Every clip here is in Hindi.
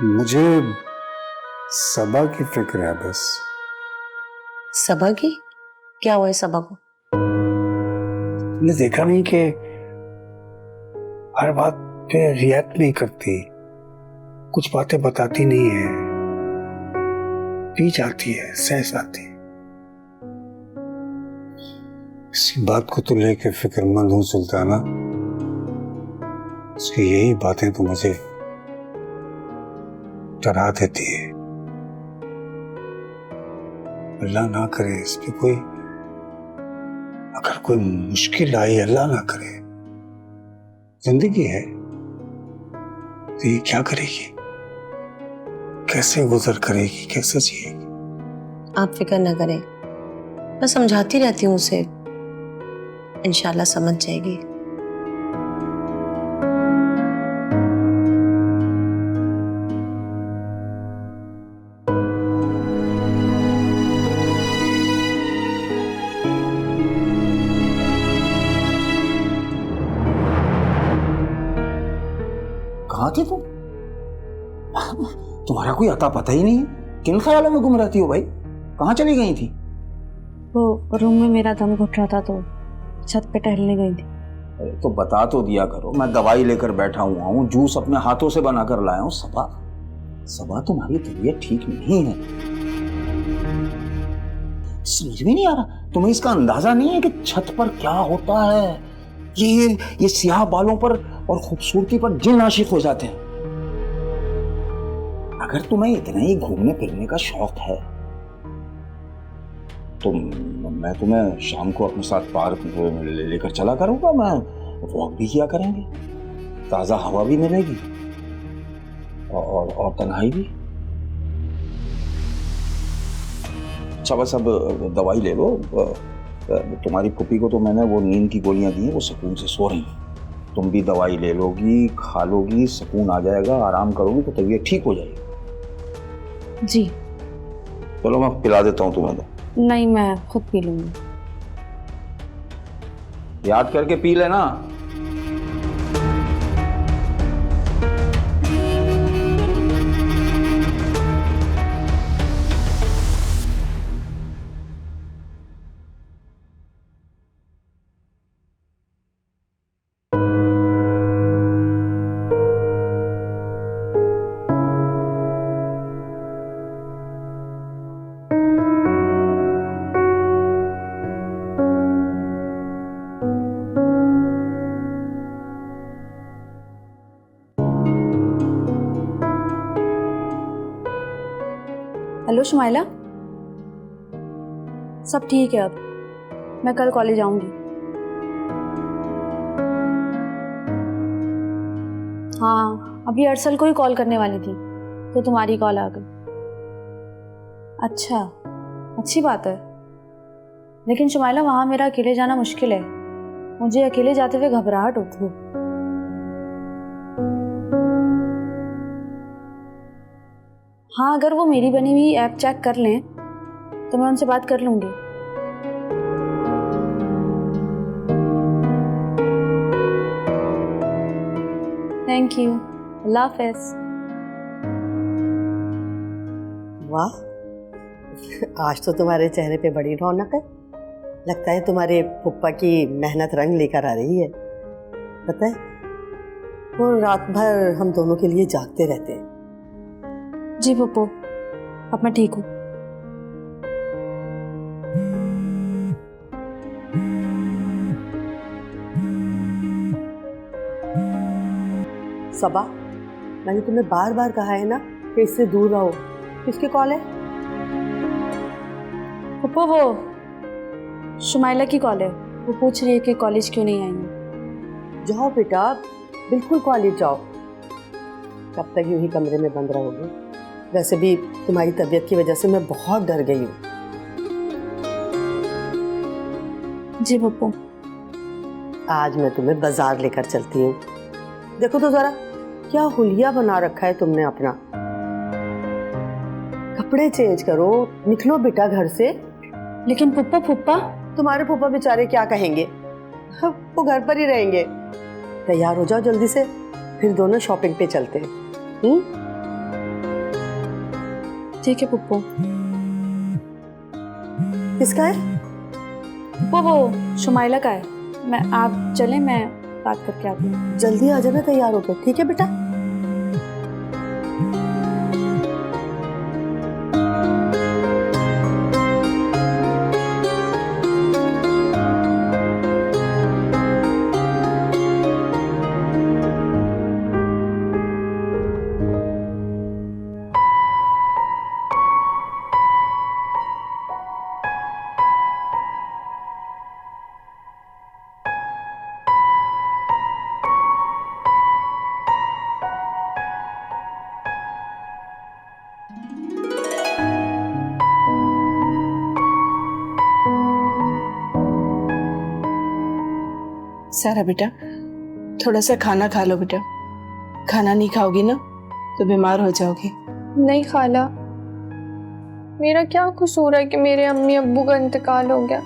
मुझे सबा की फिक्र है बस। सबा की? क्या हुआ है सबा को? तुमने देखा नहीं कि हर बात पे रिएक्ट नहीं करती, कुछ बातें बताती नहीं है, पी जाती है, सह जाती है। इसी बात को तो लेके फिक्रमंद हूं सुल्ताना। उसकी यही बातें तो मुझे डरा देती है। अल्लाह ना करे इस पे कोई, अगर कोई मुश्किल आई, अल्लाह ना करे, जिंदगी है तो ये क्या करेगी, कैसे गुजर करेगी, कैसे जिएगी? आप फिक्र ना करें, मैं समझाती रहती हूँ उसे, इंशाल्लाह समझ जाएगी। कहाँ थी तुम? तुम्हारा कोई अता पता ही नहीं है। किन ख्यालों में घूम रहती हो भाई? कहाँ चली गई थी? वो रूम में मेरा दम घुट रहा था तो छत पे टहलने गई थी। अरे तो बता तो दिया करो, मैं दवाई लेकर बैठा हुआ हूँ, जूस अपने हाथों से बनाकर लाया हूँ। सबा, सबा तुम्हारी तबीयत ठीक नहीं है। समझ में नहीं आ रहा तुम्हें? इसका अंदाजा नहीं है कि छत पर क्या होता है? ये स्याह बालों पर और खूबसूरती पर जिन आशिक हो जाते हैं। अगर तुम्हें इतना ही घूमने फिरने का शौक है तो मैं तुम्हें शाम को अपने साथ पार्क लेकर चला करूंगा। मैं वॉक भी किया करेंगे, ताजा हवा भी मिलेगी और तन्हाई भी। अच्छा बस अब दवाई ले लो। तुम्हारी पुप्पी को तो मैंने वो नींद की गोलियां दी हैं, वो सुकून से सो रही हैं। तुम भी दवाई ले लोगी, खा लोगी, सुकून आ जाएगा, आराम करोगी तो तबीयत ठीक हो जाएगी। जी चलो मैं पिला देता हूँ तुम्हें। नहीं, मैं खुद पी लूंगी। याद करके पी लेना। हेलो शुमाइला, सब ठीक है अब। मैं कल कॉलेज आऊंगी। हाँ, अभी अरसल को ही कॉल करने वाली थी तो तुम्हारी कॉल आ गई। अच्छा, अच्छी बात है। लेकिन शुमाइला, वहाँ मेरा अकेले जाना मुश्किल है। मुझे अकेले जाते हुए घबराहट होती है। हाँ, अगर वो मेरी बनी हुई ऐप चेक कर लें तो मैं उनसे बात कर लूंगी। थैंक यू, अल्लाह हाफ़िज़। वाह, आज तो तुम्हारे चेहरे पे बड़ी रौनक है। लगता है तुम्हारे पुप्पा की मेहनत रंग लेकर आ रही है। पता है, वो रात भर हम दोनों के लिए जागते रहते हैं। जी पप्पू, अब मैं ठीक हूँ। सबा, मैंने तुम्हें बार बार कहा है ना कि इससे दूर रहो। किसकी कॉल है? पप्पू, वो शुमाइला की कॉल है। वो पूछ रही है कि कॉलेज क्यों नहीं आई है। जाओ बेटा, बिल्कुल कॉलेज जाओ। कब तक यूं ही कमरे में बंद रहोगे? वैसे भी तुम्हारी तबीयत की वजह से मैं बहुत डर गई हूँ। जी पप्पू। आज मैं तुम्हें बाजार लेकर चलती हूँ। देखो तो जरा, क्या हुलिया बना रखा है तुमने अपना। कपड़े चेंज करो, निकलो बेटा घर से। लेकिन फुप्पा तुम्हारे फूफा बेचारे क्या कहेंगे? वो घर पर ही रहेंगे। तैयार हो जाओ जल्दी से, फिर दोनों शॉपिंग पे चलते हैं। ठीक है पुप्पो। किसका है? वो शुमाइला का है। आप चलें, मैं बात करके आती हूँ। जल्दी आ जाना तैयार होकर, ठीक है बेटा? सारा बेटा, थोड़ा सा खाना खा लो बेटा। खाना नहीं खाओगी ना तो बीमार हो जाओगी। नहीं खाला, मेरा क्या कसूर है कि मेरे अम्मी अब्बू का इंतकाल हो गया?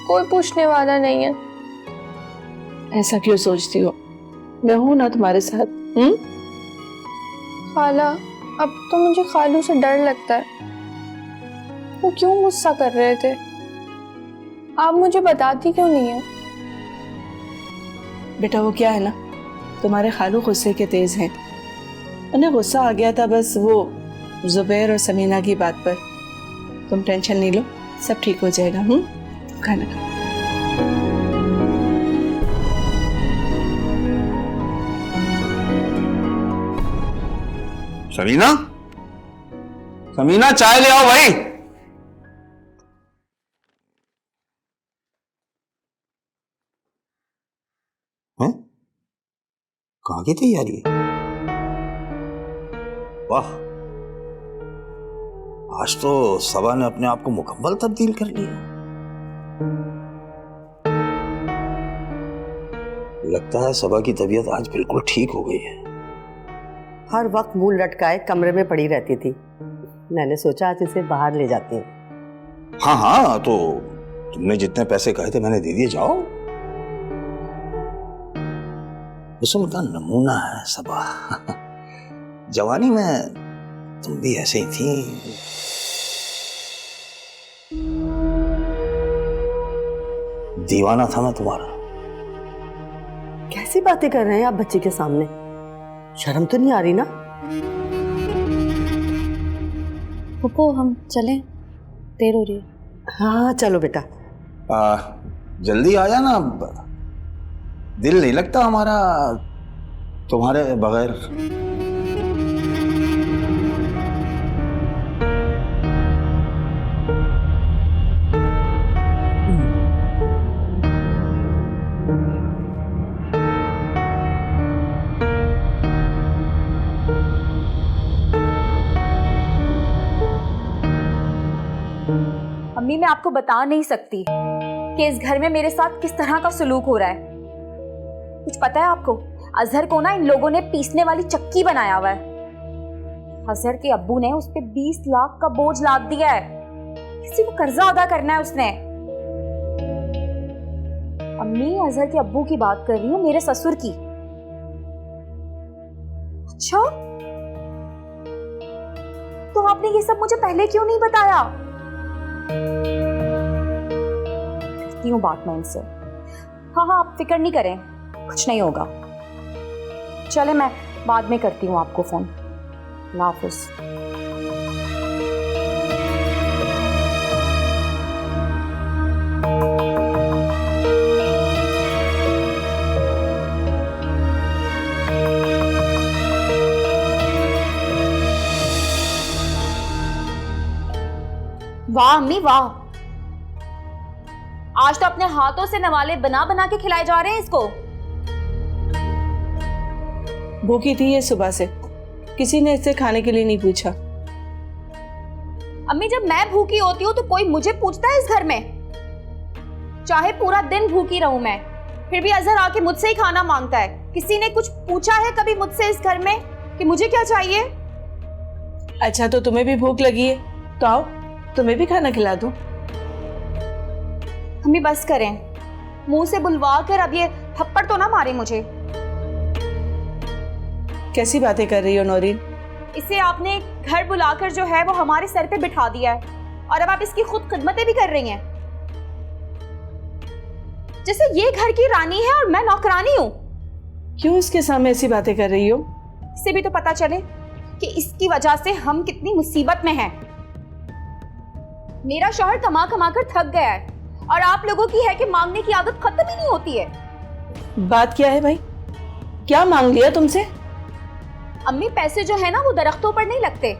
कोई पूछने वाला नहीं है। ऐसा क्यों सोचती हो? मैं हूं ना तुम्हारे साथ। खाला, अब तो मुझे खालू से डर लगता है। वो क्यों गुस्सा कर रहे थे? आप मुझे बताती क्यों नहीं है? बेटा वो क्या है ना, तुम्हारे खालू गुस्से के तेज हैं। उन्हें गुस्सा आ गया था बस वो जुबैर और समीना की बात पर। तुम टेंशन नहीं लो, सब ठीक हो जाएगा। खाना खा। समीना, समीना चाय ले आओ भाई। हैं? कहाँ की तैयारी है? वाह, आज तो सबा ने अपने आप को मुकम्मल तब्दील कर लिया। लगता है सबा की तबीयत आज बिल्कुल ठीक हो गई है। हर वक्त मुंह लटकाए कमरे में पड़ी रहती थी। मैंने सोचा आज इसे बाहर ले जाती हूँ। हाँ हाँ, तो तुमने जितने पैसे कहे थे मैंने दे दिए, जाओ। हुस्न का नमूना है सबा। जवानी में तुम भी ऐसे ही थी। दीवाना था मैं तुम्हारा। कैसी बातें कर रहे हैं आप बच्चे के सामने? शर्म तो नहीं आ रही ना? पुप्पो हम चलें, देर हो रही है। हाँ चलो बेटा। जल्दी आ जाना, दिल नहीं लगता हमारा तुम्हारे बगैर। अम्मी, मैं आपको बता नहीं सकती कि इस घर में मेरे साथ किस तरह का सलूक हो रहा है। कुछ पता है आपको? अजहर को ना इन लोगों ने पीसने वाली चक्की बनाया हुआ है। अजहर के अब्बू ने उस पे 20 लाख का बोझ लाद दिया है। किसी को कर्जा अदा करना है उसने। अम्मी, अजहर के अब्बू की बात कर रही हूँ, मेरे ससुर की। अच्छा, तो आपने ये सब मुझे पहले क्यों नहीं बताया? करती हूँ बात मैं इनसे। हाँ हाँ, आप फिक्र नहीं करें, कुछ नहीं होगा। चले, मैं बाद में करती हूँ आपको फोन। अल्लाह हाफिज। वाह अम्मी वाह, आज तो अपने हाथों से नवाले बना बना के खिलाए जा रहे हैं इसको। भूखी थी ये सुबह से, किसी ने इससे खाने के लिए नहीं पूछा। अम्मी, जब मैं भूखी होती हूँ तो कोई मुझे पूछता है इस घर में? चाहे पूरा दिन भूखी रहूं मैं, फिर भी अजहर आके मुझसे ही खाना मांगता है। किसी ने कुछ पूछा है कभी मुझसे इस घर में कि मुझे क्या चाहिए? अच्छा, तो तुम्हें भी भूख लगी है तो आओ, तुम्हें भी खाना खिला दूं। अम्मी बस करें, मुंह से बुलवा कर अब ये थप्पड़ तो ना मारे मुझे। कैसी बातें कर रही हो नौरीन? इसे आपने घर बुलाकर जो है वो हमारे सर पे बिठा दिया है और अब आप इसकी खुद खिदमतें भी कर रही हैं, जैसे ये घर की रानी है और मैं नौकरानी हूं। क्यों इसके सामने ऐसी बातें कर रही हो? इससे भी तो पता चले कि इसकी वजह से हम कितनी मुसीबत में हैं। मेरा शौहर कमा कमा कर थक गया है और आप लोगों की है कि मांगने की आदत खत्म ही नहीं होती है। बात क्या है भाई? क्या मांग लिया तुमसे? अम्मी, पैसे जो है ना वो दरख्तों पर नहीं लगते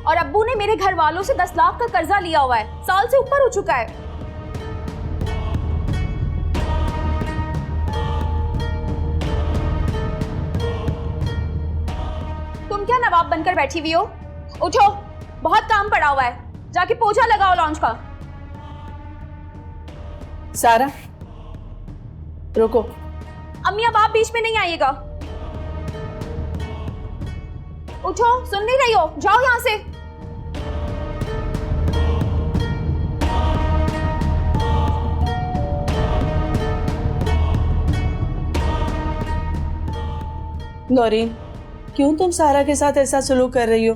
और अब्बू ने मेरे घर वालों से 10 लाख का कर्जा लिया हुआ है, साल से ऊपर हो चुका है। तुम क्या नवाब बनकर बैठी हुई हो? उठो, बहुत काम पड़ा हुआ है, जाके पोछा लगाओ लॉन्च का। सारा रुको। अम्मी, अब आप बीच में नहीं आइएगा। उठो, सुन नहीं रही हो? जाओ यहां से। नौरीन, क्यों तुम सारा के साथ ऐसा सलूक कर रही हो?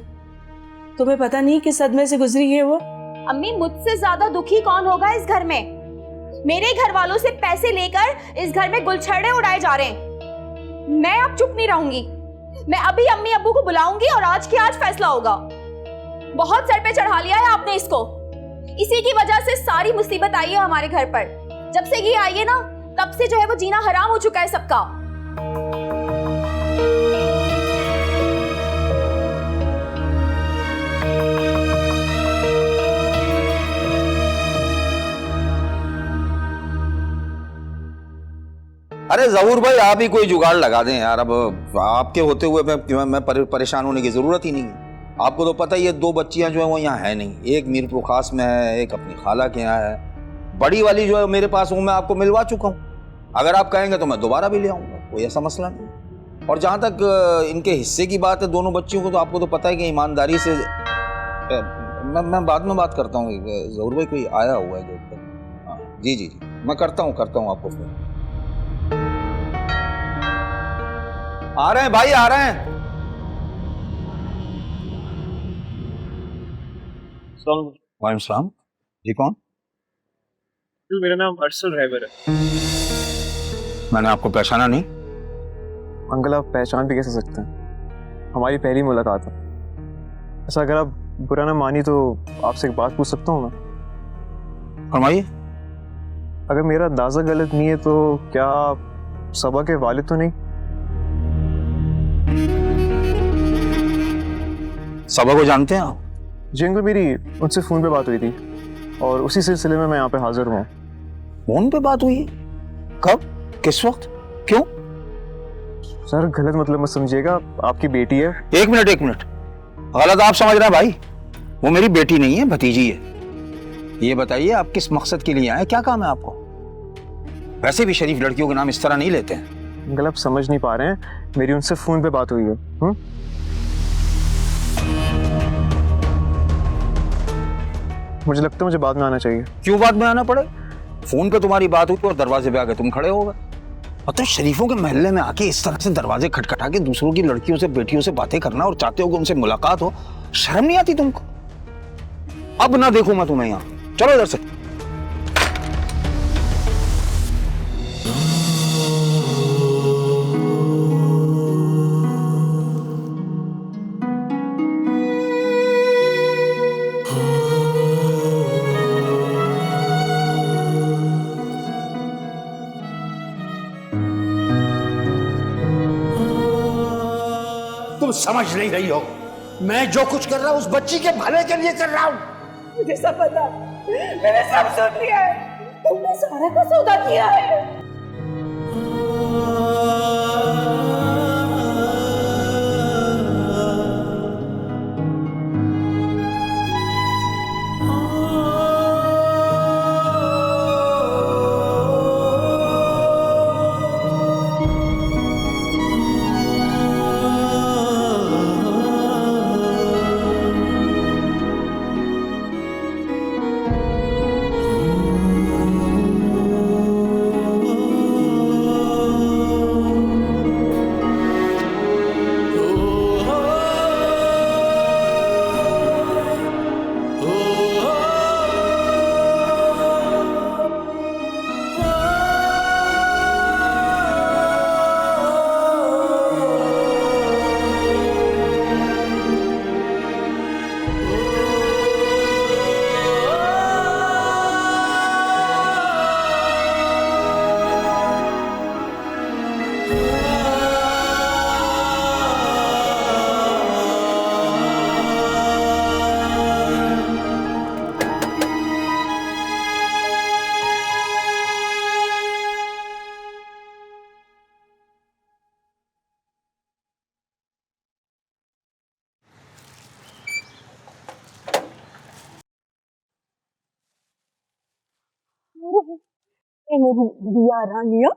तुम्हें पता नहीं किस सदमे से गुजरी है वो? अम्मी, मुझसे ज्यादा दुखी कौन होगा इस घर में? मेरे घर वालों से पैसे लेकर इस घर में गुलछड़े उड़ाए जा रहे हैं। मैं अब चुप नहीं रहूंगी। मैं अभी अम्मी अब्बू को बुलाऊंगी और आज के आज फैसला होगा। बहुत सर पे चढ़ा लिया है आपने इसको। इसी की वजह से सारी मुसीबत आई है हमारे घर पर। जब से ये आई है ना, तब से जो है वो जीना हराम हो चुका है सबका। अरे जहूर भाई, आप ही कोई जुगाड़ लगा दें यार। अब आपके होते हुए मैं परेशान होने की जरूरत ही नहीं है। आपको तो पता ही है, 2 बच्चियां जो है वो यहाँ है नहीं। एक मीरपुर खास में है, एक अपनी खाला के यहाँ है। बड़ी वाली जो है मेरे पास हूँ, मैं आपको मिलवा चुका हूँ। अगर आप कहेंगे तो मैं दोबारा भी ले आऊँगा, कोई ऐसा मसला नहीं। और जहाँ तक इनके हिस्से की बात है दोनों बच्चियों को, तो आपको तो पता है कि ईमानदारी से मैं बाद में बात करता हूँ। जहूर भाई कोई आया हुआ है गेट पर। हाँ जी जी जी, मैं करता हूँ आपको फोन। आ रहे हैं भाई, आ रहे हैं। वालेकुम सलाम। जी कौन? मेरा नाम अरसल ड्राइवर है। मैंने आपको पहचाना नहीं। अंकल, आप पहचान भी कैसे सकते हैं? हमारी पहली मुलाकात है। अच्छा, अगर आप बुरा ना मानी तो आपसे एक बात पूछ सकता हूँ मैं? फरमाइए। अगर मेरा अंदाजा गलत नहीं है तो क्या आप सबा के वालिद तो नहीं? सबा को जानते हैं आप? जी अंकल, मेरी उनसे फ़ोन पे बात हुई थी और उसी सिलसिले में मैं यहाँ पे हाजिर हूँ। फोन पे बात हुई है? कब, किस वक्त, क्यों? सर, गलत मतलब मत समझिएगा, आपकी बेटी है। एक मिनट, गलत आप समझ रहे हैं भाई। वो मेरी बेटी नहीं है, भतीजी है। ये बताइए आप किस मकसद के लिए आए, क्या काम है आपको? वैसे भी शरीफ लड़कियों के नाम इस तरह नहीं लेते हैं। अंकल, आप समझ नहीं पा रहे हैं, मेरी उनसे फ़ोन पे बात हुई है। मुझे लगता है मुझे बाद में आना चाहिए। क्यों बाद में आना पड़े? फोन पे तुम्हारी बात हुई और दरवाजे पे आके तुम खड़े हो गए। और तो शरीफों के महल्ले में आके इस तरह से दरवाजे खटखटा के दूसरों की लड़कियों से, बेटियों से बातें करना और चाहते हो कि उनसे मुलाकात हो, शर्म नहीं आती तुमको? अब ना देखूं मैं तुम्हें यहाँ, चलो इधर से। तुम समझ नहीं रही हो, मैं जो कुछ कर रहा हूं उस बच्ची के भले के लिए कर रहा हूं। मुझे सब पता, मैंने सब सुन लिया है। तुमने सारा का सौदा किया है। मेरी दिया रानिया,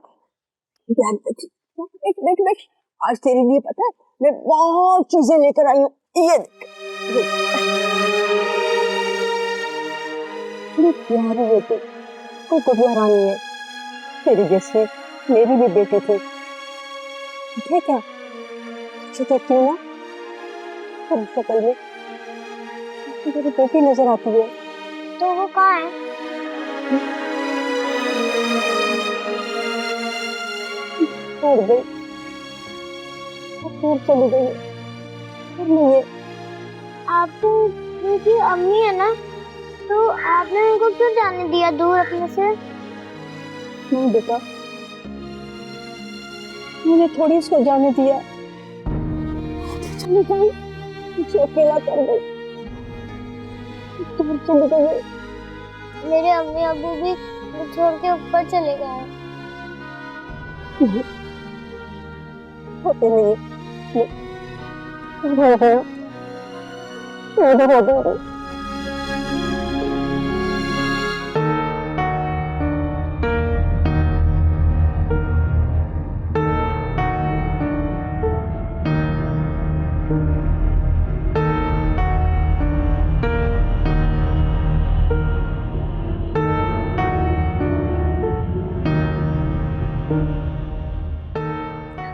ध्यान रखिए। देख देख देख, आज तेरे लिए पता है मैं बहुत चीजें लेकर आई हूँ। ये देख, प्यारी बेटी, तू तो दिया रानी है, तेरे जैसे मेरी भी बेटी थी, ठीक है क्या? अच्छी देखती हूँ ना, तेरी शक्ल में तेरी बेटी नजर आती है। तो वो कहाँ है? छोड़ गई, दूर चली गई, और नहीं है। आपको उनकी अम्मी है ना, तो आपने उनको क्यों जाने दिया दूर अपने से? नहीं बेटा, मैंने थोड़ी उसको जाने दिया, चली गई, मुझे अकेला कर गई, दूर चली गई। मेरे अम्मी अब्बू भी मुझे छोड़ के ऊपर चले गए। होते नहीं, हो गया, हो गया।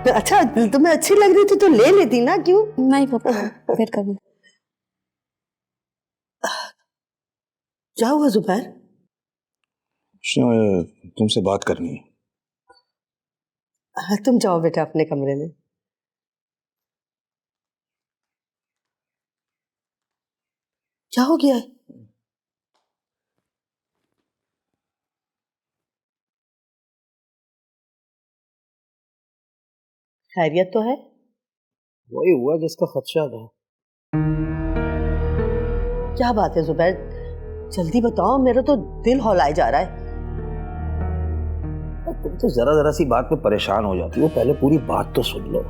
अच्छा, तुम्हें अच्छी लग रही थी तो ले लेती ना, क्यों? नहीं पापा, फिर कभी। क्या हुआ जुबैर? तुमसे बात करनी है। तुम जाओ बेटा अपने कमरे में। क्या हो गया है? खैरियत तो है? वही हुआ जिसका खदशा था। क्या बात है जुबैर, जल्दी बताओ, मेरा तो दिल हौलाए जा रहा है। तुम तो जरा जरा सी बात पे परेशान हो जाती हो, पहले पूरी बात तो सुन लो।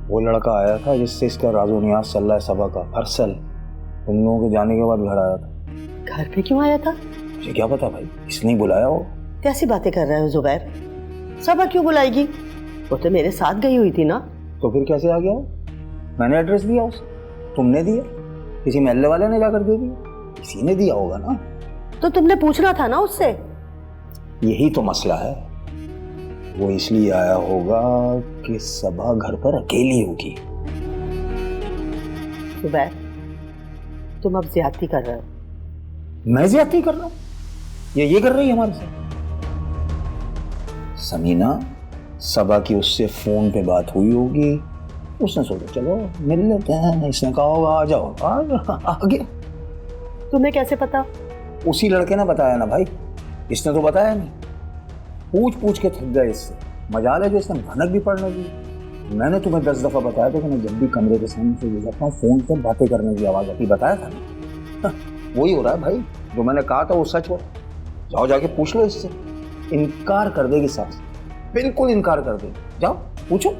वो लड़का आया था जिससे इसका राजो नियाज चल रहा है, सबा का, अरसल, तुम लोगों के जाने के बाद घर आया था। घर पे क्यों आया था? मुझे क्या पता भाई, इसने बुलाया हो। कैसी बातें कर रहे हो जुबैर? सबा क्यों बुलाएगी? वो तो मेरे साथ गई हुई थी ना। तो फिर कैसे आ गया? मैंने एड्रेस दिया उसे, तुमने दिया, किसी महल्ले वाले ने जाकर दे दिया, किसी ने दिया होगा ना। तो तुमने पूछना था ना उससे। यही तो मसला है, वो इसलिए आया होगा कि सबा घर पर अकेली होगी। जुबैर, तुम अब ज्यादती कर रहे हो। मैं ज्यादती कर रहा हूँ? ये कर रही है हमारे साथ? समीना, सबा की उससे फोन पे बात हुई होगी, उसने सोचा चलो मिल लेते हैं, इसने कहा होगा आ जाओ, आ गया। तुम्हें कैसे पता? उसी लड़के ने बताया ना भाई, इसने तो बताया नहीं। पूछ पूछ के थक गए इससे, मजाल है जो इसने भनक भी पड़ने दी। मैंने तुम्हें 10 दफा बताया था कि मैं जब भी कमरे के सामने से गुजरता हूँ फोन पे बातें करने की आवाज आती, बताया था ना। वही हो रहा है भाई, जो मैंने कहा था वो सच हो। जाओ जाके पूछ लो इससे, इनकार कर देगी साफ, बिल्कुल इनकार कर देगी। जाओ पूछो।